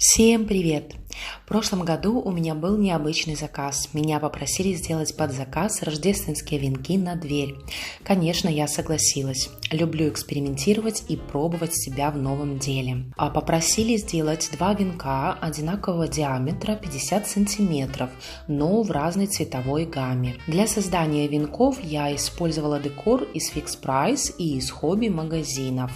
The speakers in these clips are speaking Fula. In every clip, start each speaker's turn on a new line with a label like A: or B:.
A: Всем привет! В прошлом году у меня был необычный заказ. Меня попросили сделать под заказ рождественские венки на дверь. Конечно, я согласилась. Люблю экспериментировать и пробовать себя в новом деле. Попросили сделать два венка одинакового диаметра 50 сантиметров, но в разной цветовой гамме. Для создания венков я использовала декор из Fix Price и из хобби-магазинов.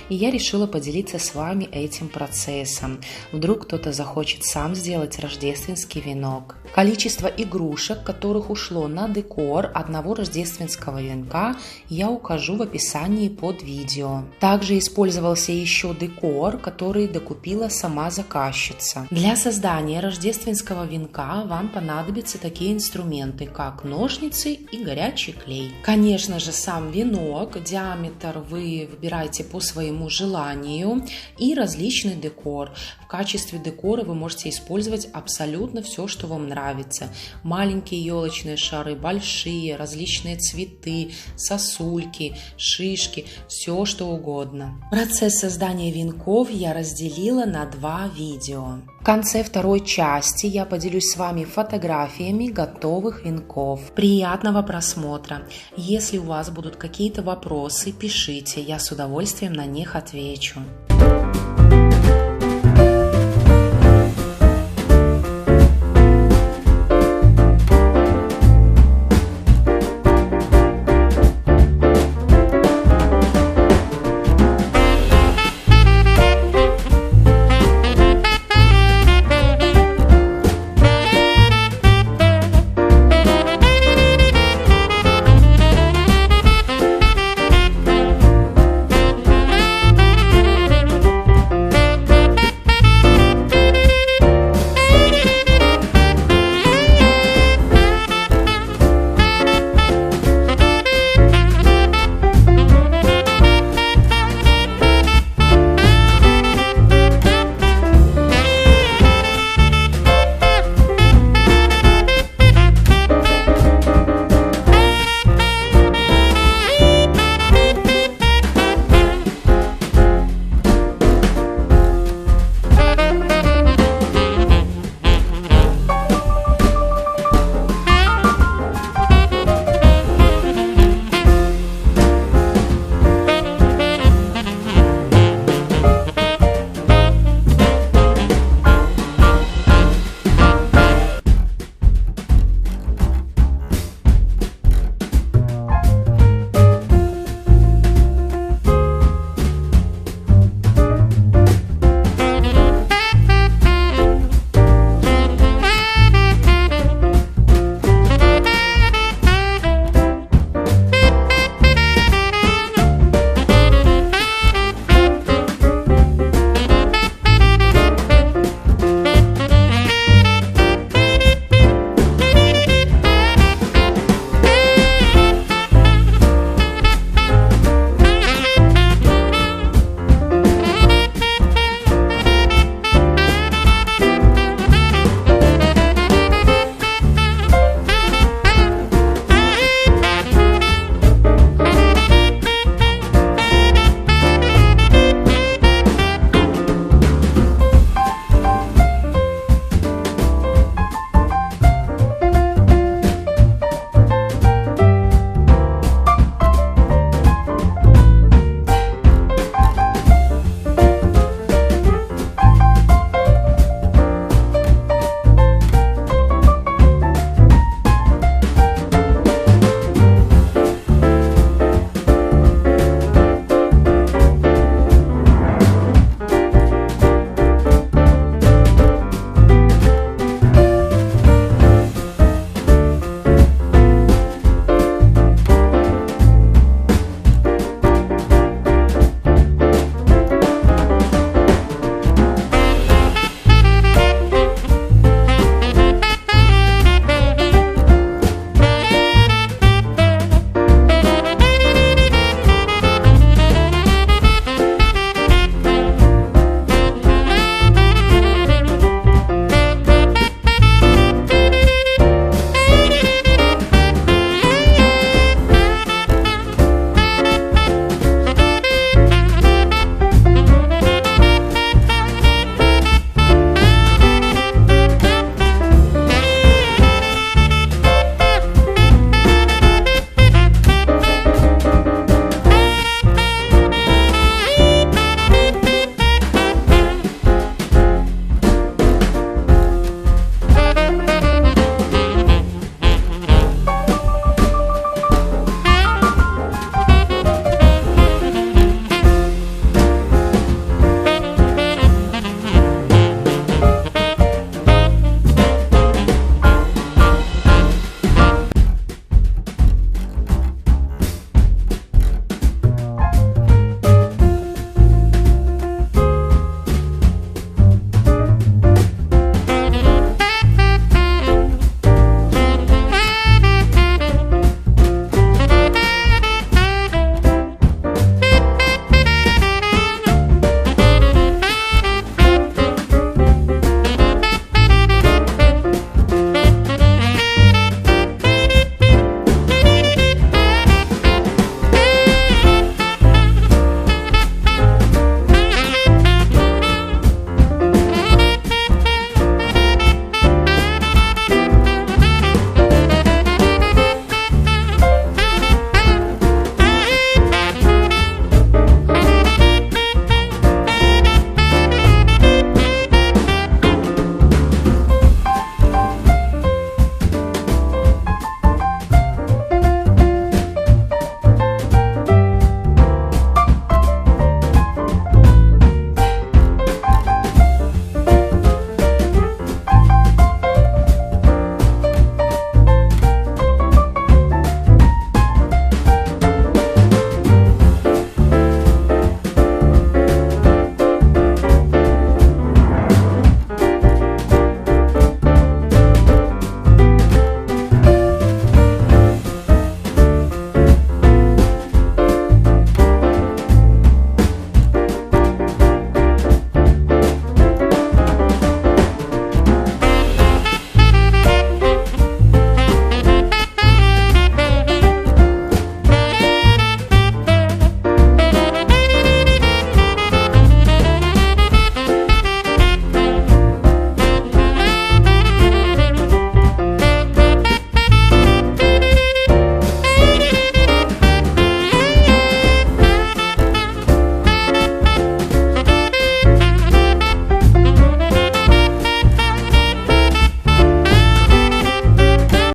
A: И я решила поделиться с вами этим процессом. Вдруг кто-то захочет сам сделать рождественский венок. Количество игрушек, которых ушло на декор одного рождественского венка, я укажу в описании под видео. Также использовался еще декор, который докупила сама заказчица. Для создания рождественского венка вам понадобятся такие инструменты, как ножницы и горячий клей. Конечно же, сам венок, диаметр вы выбираете по своему желанию и различный декор. В качестве декора вы можете использовать абсолютно все, что вам нравится. Маленькие елочные шары, большие, различные цветы, сосульки, шишки, все что угодно. Процесс создания венков я разделила на два видео. В конце второй части я поделюсь с вами фотографиями готовых венков. Приятного просмотра! Если у вас будут какие-то вопросы, пишите, я с удовольствием на них отвечу.